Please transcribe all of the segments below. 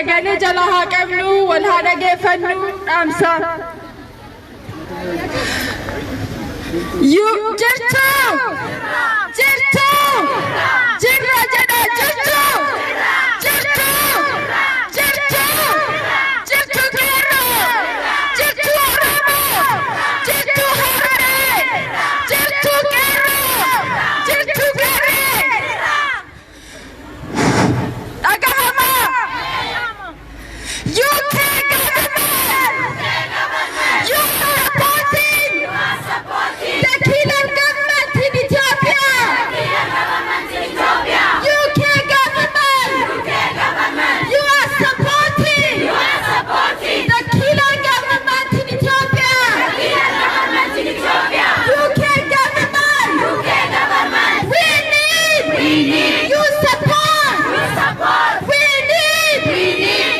Gane jala haa qabnu wal haa dhageeffannu dhaamsa. Jirtu! Jirtu! Jirra jedha jirtu! Jirtu! Jirtu! Jirtu qeerroo! Jirtu Oromoo! Jirtu Hararee! Jirtu qeerroo! Jirtu qarree! Dhagahamaa! UK government! You are supporting the killer government in Ethiopia! UK government! You are supporting the killer government in Ethiopia! UK government! We need your support! We need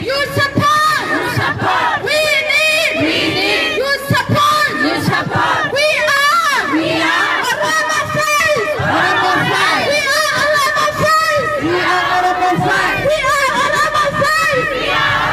your support! We need your support! We are Oromo Fight! We are Oromo Fight! We are Oromo Fight!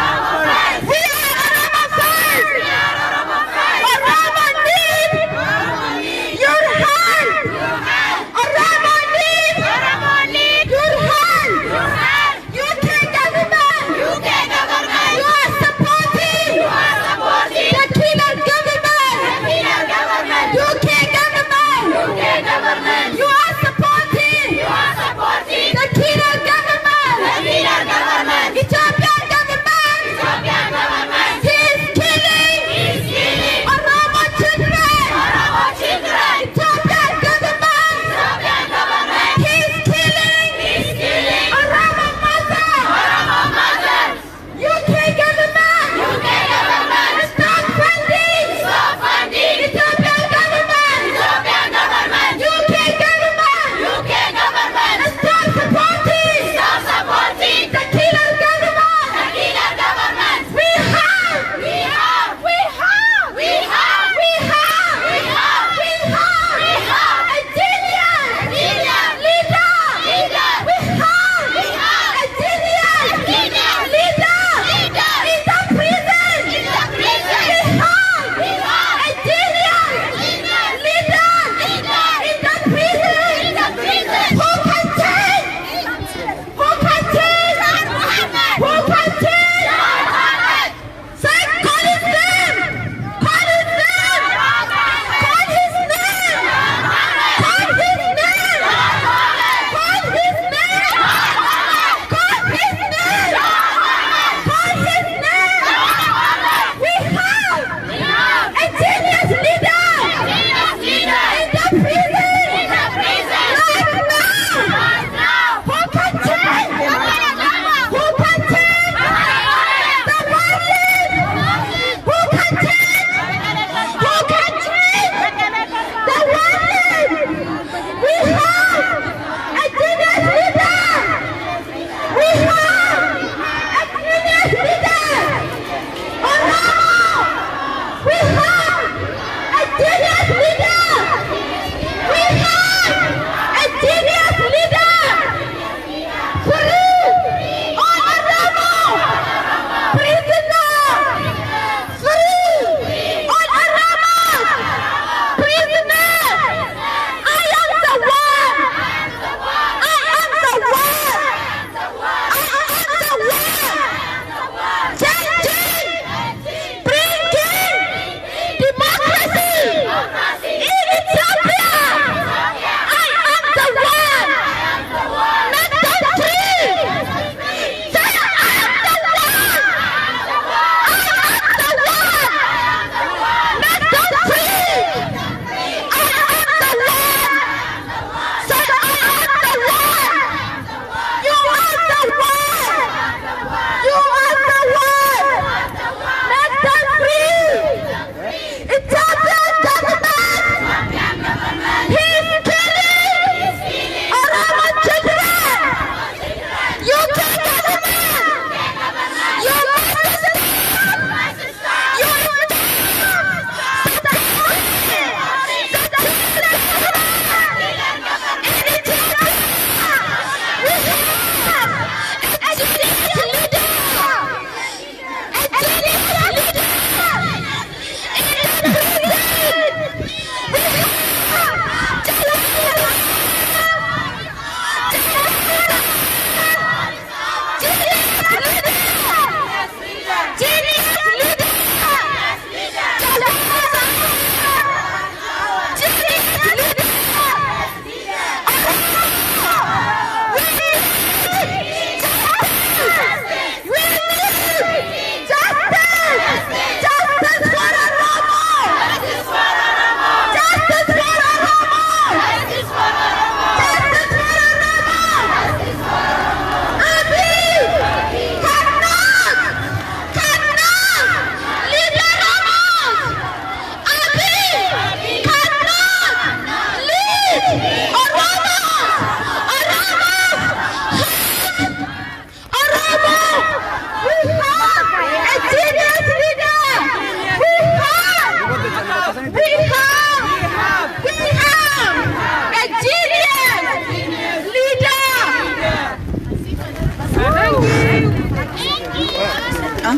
I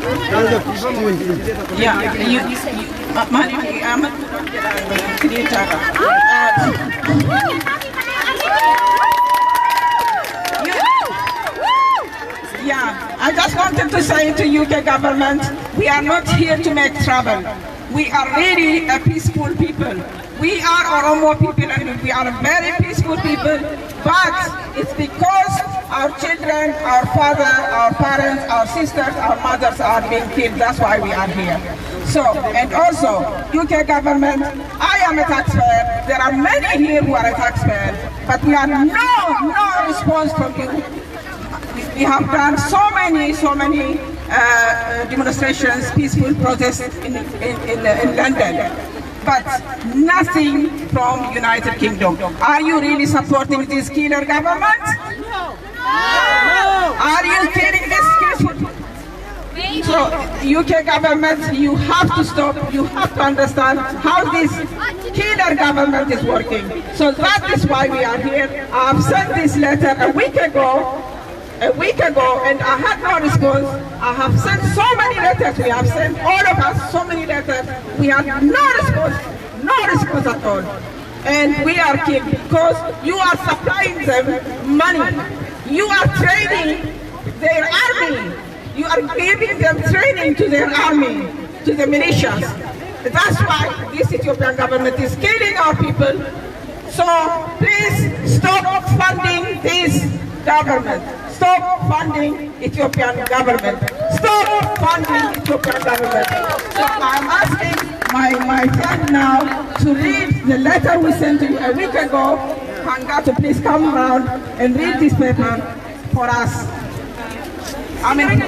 just wanted to say to UK government, we are not here to make trouble. We are really a peaceful people. We are Oromo people and we are a very peaceful people, but it's because our children, our father, our parents, our sisters, our mothers are being killed. That's why we are here. So, and also, UK government, I am a taxpayer. There are many here who are a taxpayer, but we have no response from you. We have done so many demonstrations, peaceful protests in London, but nothing from United Kingdom. Are you really supporting this killer government? No. Are you killing this killer? So, UK government, you have to stop. You have to understand how this killer government is working. So that is why we are here. I have sent this letter a week ago, and I had no response. I have sent so many letters. We have sent, all of us, so many letters. We have no response at all. And we are killed because you are supplying them money. You are training their army. You are giving them training to their army, to the militias. That's why this Ethiopian government is killing our people. So please stop funding this government. Stop funding Ethiopian government. Stop funding Ethiopian government. So I'm asking my friend now to read the letter we sent to you a week ago. Hanga to please come around and read this paper for us. I mean,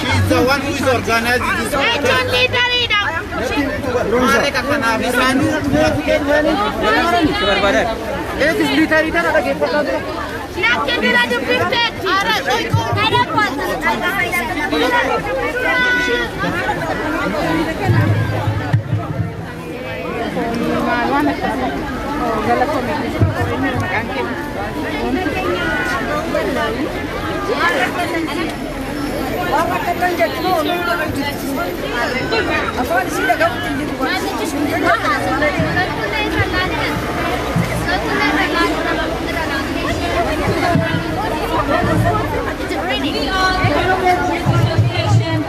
She's the one who is organizing this.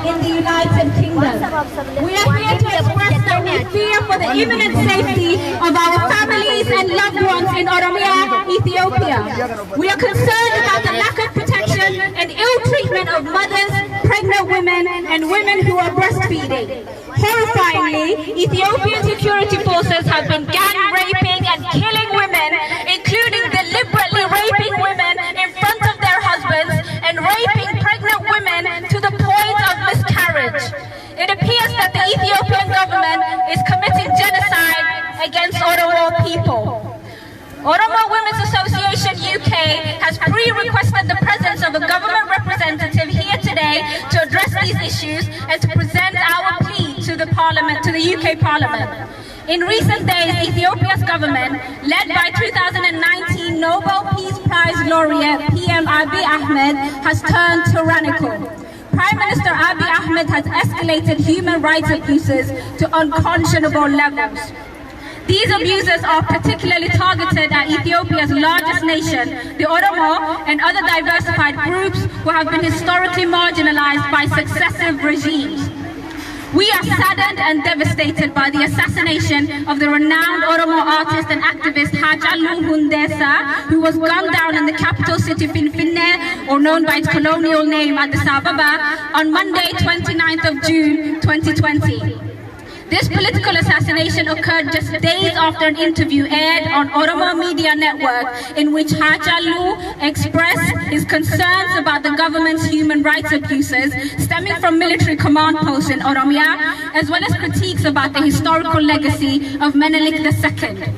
In the United Kingdom. We are here to express that we fear for the imminent safety of our families and loved ones in Oromia, Ethiopia. We are concerned about the lack of protection and ill treatment of mothers, pregnant women, and women who are breastfeeding. Horrifyingly, Ethiopian security forces have been gang raping and killing women, including deliberately raping women in front of their husbands and raping pregnant women to the point of miscarriage. It appears that the Ethiopian government is committing genocide against Oromo people. Oromo Women's Association UK has pre-requested the presence of a government representative here today to address these issues and to present our plea to the Parliament, to the UK Parliament. In recent days, Ethiopia's government, led by 2019 Nobel Peace Prize laureate PM Abiy Ahmed, has turned tyrannical. Prime Minister Abiy Ahmed has escalated human rights abuses to unconscionable levels. These abuses are particularly targeted at Ethiopia's largest nation, the Oromo, and other diversified groups who have been historically marginalized by successive regimes. We are saddened and devastated by the assassination of the renowned Oromo artist and activist Hachalu Hundessa, who was gunned down in the capital city Finfinne, or known by its colonial name Addis Ababa, on Monday, 29th of June, 2020. This political assassination occurred just days after an interview aired on Oromo Media Network in which Hachalu expressed his concerns about the government's human rights abuses stemming from military command posts in Oromia, as well as critiques about the historical legacy of Menelik II.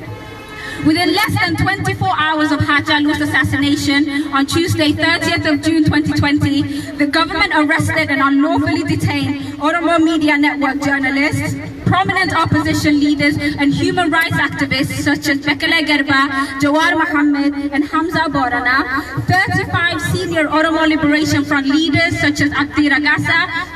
Within less than 24 hours of Hachalu's assassination on Tuesday, 30th of June 2020, the government arrested and unlawfully detained Oromo Media Network journalists, prominent opposition leaders and human rights activists such as Bekele Gerba, Jawar Mohammed and Hamza Borana, 35 senior Oromo Liberation Front leaders such as Abdi Ragasa,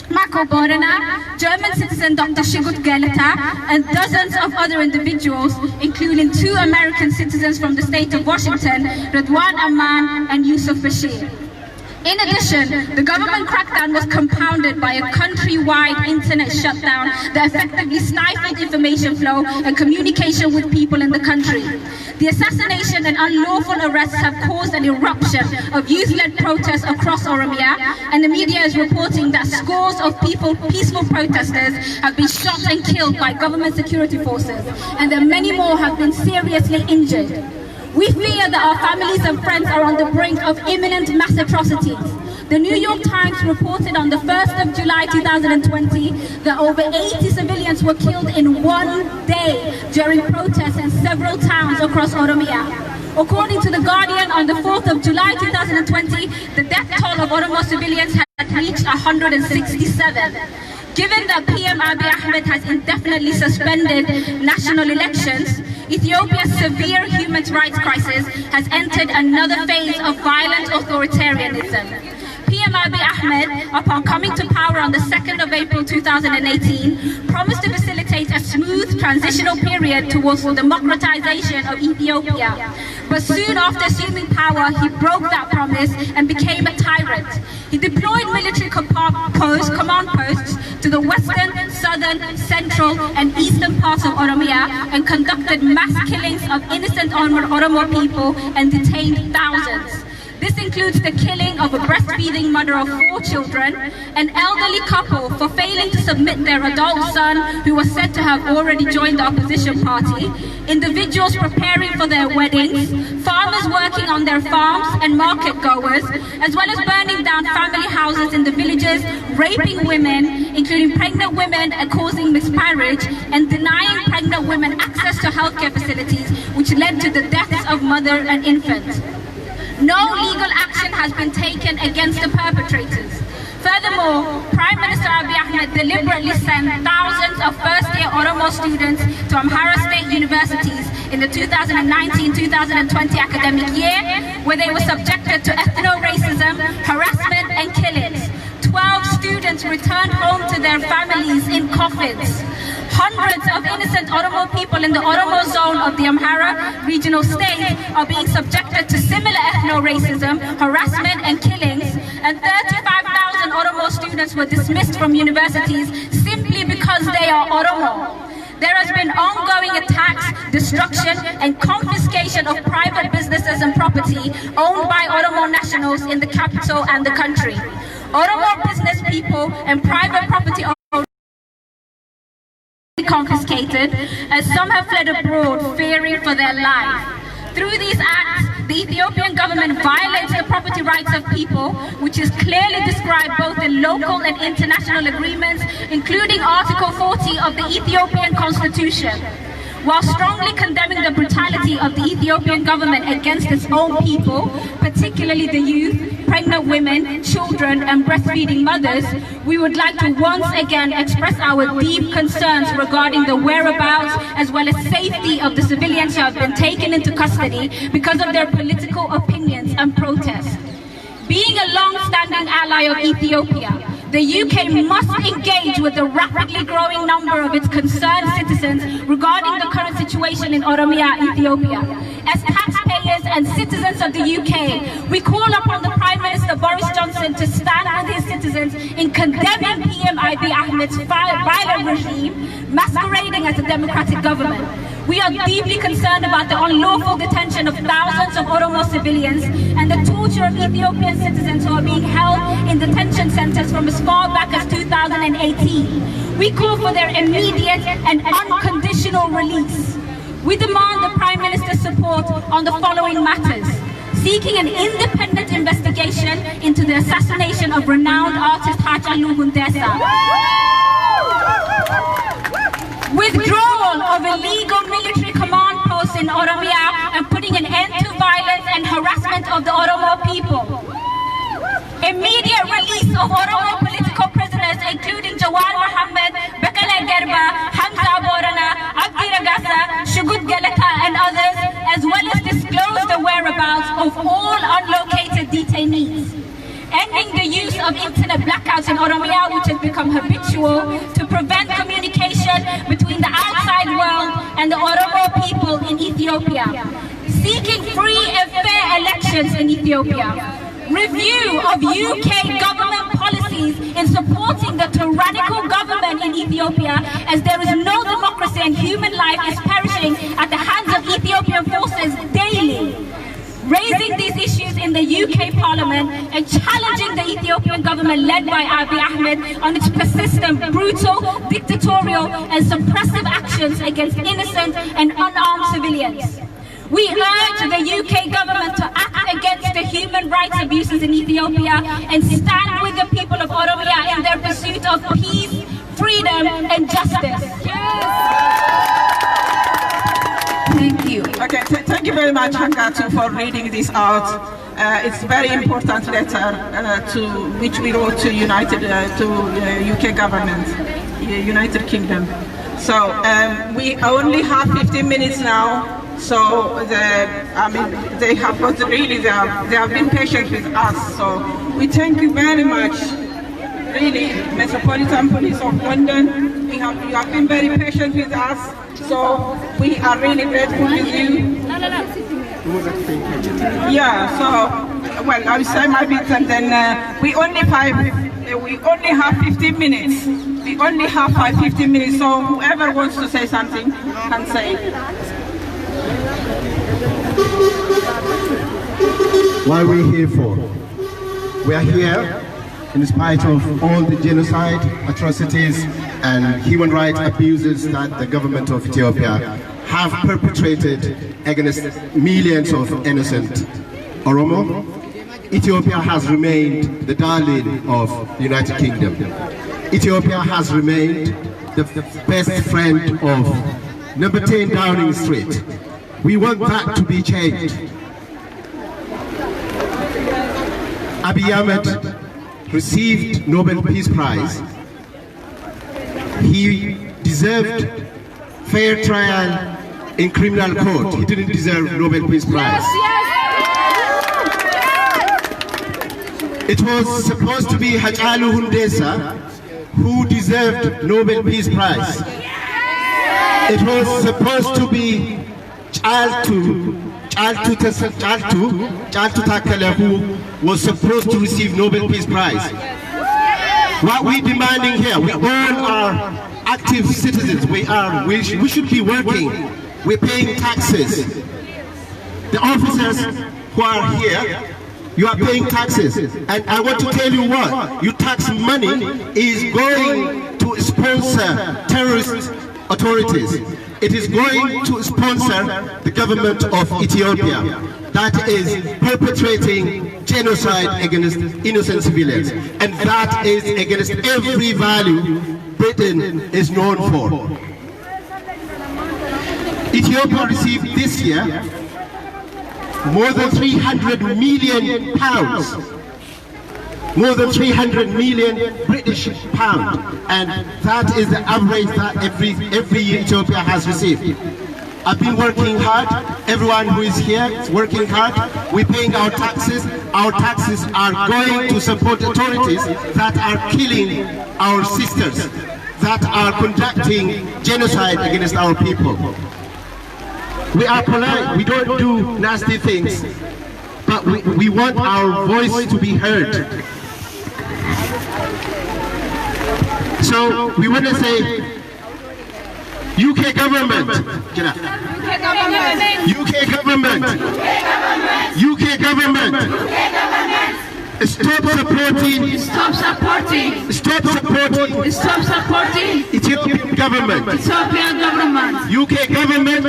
Mako Borana, German citizen Dr. Shigut Geleta, and dozens of other individuals, including 2 American citizens from the state of Washington, Radwan Amman and Yusuf Bashir. In addition, the government crackdown was compounded by a countrywide internet shutdown that effectively stifled information flow and communication with people in the country. The assassination and unlawful arrests have caused an eruption of youth-led protests across Oromia, and the media is reporting that scores of peaceful protesters have been shot and killed by government security forces, and that many more have been seriously injured. We fear that our families and friends are on the brink of imminent mass atrocities. The New York Times reported on the 1st of July 2020 that over 80 civilians were killed in one day during protests in several towns across Oromia. According to The Guardian, on the 4th of July 2020, the death toll of Oromo civilians had reached 167. Given that PM Abiy Ahmed has indefinitely suspended national elections, Ethiopia's severe human rights crisis has entered another phase of violent authoritarianism. PM Abiy Ahmed, upon coming to power on the 2nd of April 2018, promised to facilitate a smooth transitional period towards the democratization of Ethiopia. But soon after assuming power, he broke that promise and became a tyrant. He deployed military command posts to the western, southern, central and eastern parts of Oromia and conducted mass killings of innocent Oromo people and detained thousands. This includes the killing of a breastfeeding mother of 4 children, an elderly couple for failing to submit their adult son who was said to have already joined the opposition party, individuals preparing for their weddings, farmers working on their farms and market goers, as well as burning down family houses in the villages, raping women, including pregnant women and causing miscarriage, and denying pregnant women access to healthcare facilities, which led to the deaths of mother and infant. No legal action has been taken against the perpetrators. Furthermore, Prime Minister Abiy Ahmed deliberately sent thousands of first-year Oromo students to Amhara state universities in the 2019-2020 academic year, where they were subjected to ethno-racism, harassment and killings. 12 students returned home to their families in coffins. Hundreds of innocent Oromo people in the Oromo zone of the Amhara regional state are being subjected to similar ethno-racism, harassment and killings, and 35,000 Oromo students were dismissed from universities simply because they are Oromo. There has been ongoing attacks, destruction and confiscation of private businesses and property owned by Oromo nationals in the capital and the country. Oromo business people and private property confiscated, as some have fled abroad fearing for their life. Through these acts, the Ethiopian government violates the property rights of people, which is clearly described both in local and international agreements, including Article 40 of the Ethiopian Constitution. While strongly condemning the brutality of the Ethiopian government against its own people, particularly the youth, pregnant women, children and breastfeeding mothers, we would like to once again express our deep concerns regarding the whereabouts as well as safety of the civilians who have been taken into custody because of their political opinions and protests. Being a long-standing ally of Ethiopia, the UK must engage with the rapidly growing number of its concerned citizens regarding the current situation in Oromia, Ethiopia. As taxpayers and citizens of the UK, we call upon the Prime Minister Boris Johnson to stand with his citizens citizens in condemning PM Abiy Ahmed's violent regime masquerading as a democratic government. We are deeply concerned about the unlawful detention of thousands of Oromo civilians and the torture of Ethiopian citizens who are being held in detention centers from as far back as 2018. We call for their immediate and unconditional release. We demand the Prime Minister's support on the following matters: seeking an independent investigation into the assassination of renowned artist Hachalu Hundessa, withdrawal of illegal military command posts in Oromia and putting an end to violence and harassment of the Oromo people, immediate release of Oromo political prisoners including Jawar Mohammed, Bekele Gerba, Hamza Borana, Abdi Ragasa, Shugud Galata and others, as well as disclose the whereabouts of all unlocated detainees. Ending the use of internet blackouts in Oromia, which has become habitual, to prevent communication between the outside world and the Oromo people in Ethiopia. Seeking free and fair elections in Ethiopia. Review of UK government policies in supporting the tyrannical government in Ethiopia, as there is no democracy and human life is perishing at the hands of Ethiopian forces daily. Raising these issues in the UK Parliament and challenging the Ethiopian government led by Abiy Ahmed on its persistent, brutal, dictatorial and suppressive actions against innocent and unarmed civilians. We urge the UK government to act against the human rights abuses in Ethiopia and stand with the people of Oromia in their pursuit of peace, freedom and justice. Thank you. Okay, thank you very much, Hangatu, for reading this out. It's a very important letter which we wrote to UK government, United Kingdom. So we only have 15 minutes now. So they have been patient with us. So we thank you very much. Really, Metropolitan Police of London, you have been very patient with us. So we are really grateful with you. Yeah. So well, I will say my bit, and then we only have 15 minutes. We only have 15 minutes. So whoever wants to say something can say. What are we here for? We are here in spite of all the genocide, atrocities and human rights abuses that the government of Ethiopia have perpetrated against millions of innocent Oromo. Ethiopia has remained the darling of the United Kingdom. Ethiopia has remained the best friend of number 10 Downing Street. We want that to be changed. Abiy Ahmed received Nobel Peace Prize. He deserved fair trial in criminal court. He didn't deserve Nobel Peace Prize. It was supposed to be Hachalu Hundessa who deserved Nobel Peace Prize. It was supposed to be Chaltu Takala who was supposed to receive Nobel Peace Prize. What we're demanding here, we all are active citizens. We should be working. We're paying taxes. The officers who are here, you are paying taxes. And I want to tell you what, your tax money is going to sponsor terrorist authorities. It is going to sponsor the government of Ethiopia that is perpetrating genocide against innocent civilians. And that is against every value Britain is known for. Ethiopia received this year more than 300 million pounds. More than 300 million British pounds, and that is the average that every year Ethiopia has received. I've been working hard. Everyone who is here is working hard. We're paying our taxes. Our taxes are going to support authorities that are killing our sisters, that are conducting genocide against our people. We are polite. We don't do nasty things, but we want our voice to be heard. So we want to say, UK government, get up. UK government, UK government, stop supporting Ethiopian government. UK government,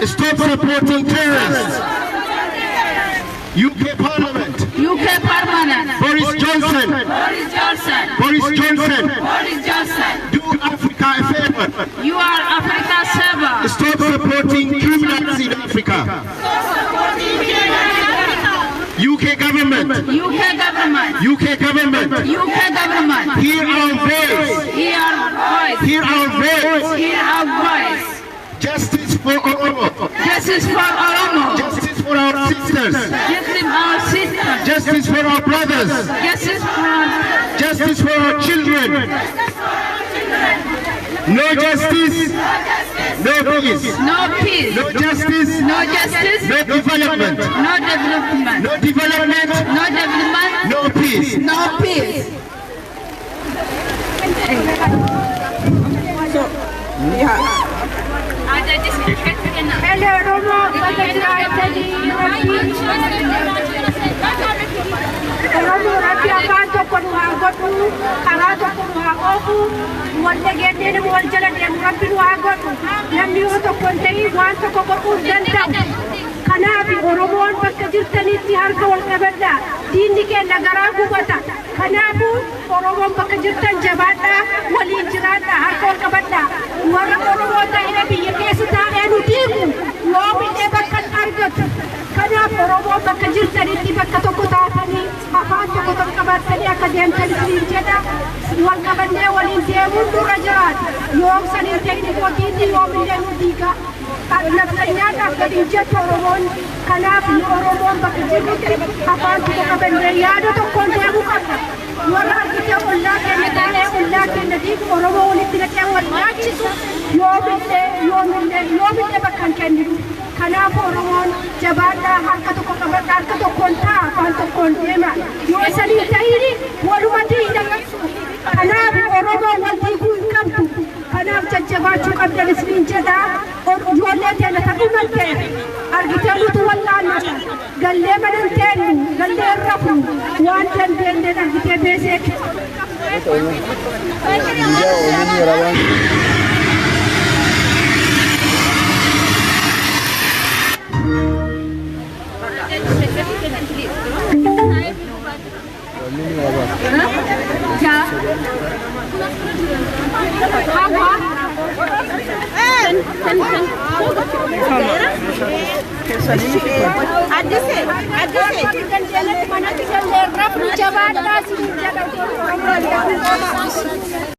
stop supporting terrorists. UK Parliament, Boris Johnson, do Africa a favor. You are Africa's server. Stop supporting criminals in Africa. UK government, hear our voice. Justice for Oromo. Justice for our sisters. Justice for our brothers. Justice for our children. No justice, no peace. No justice, no development. No development, no peace. So, yeah. Kanafi Oromoon bakka jirtanitti harka wal qabadhaa diinni keenya garaa gubata kanaafu Oromoon bakka jirtan jabaadhaa waliin jiraadhaa harka wal qabadhaa warra Oromoo ta'ee biyya keessa taa'ee nu diigu yoomillee bakka argatu kanaaf Oromoon bakka jirtanitti bakka tokko taatanii afaan tokko qabattanii akka deemtan siin jedha wal qabannee waliin deemuun dura jiraata yoom saniin teeknikootiin yoomillee nu diiga naftanyaa dhaabbatiin jettu Oromoon kanaaf Oromoon bakka jirrutti afaan tokko qabannee yaada tokkoon deemuu qabna warra argitee ollaa keenya diigu Oromoo walitti naqee wal nyaachisu yoomillee bakka hin kennitu kanaaf Oromoon jabaadhaa harka tokko qabadhaa harka tokkoon ta'a afaan tokkoon deema yoo sanii ta'ini waluma diina kanaaf Oromoon wal diiguu hin qabdu kanaaf jajjabaachuu qabdan isiniin jedhaa ijoollee teenya ta'uu maltee argitee nutu wallaannata gallee manan teenyu gallee rafnu waan dandeenyeen argitee beeseek.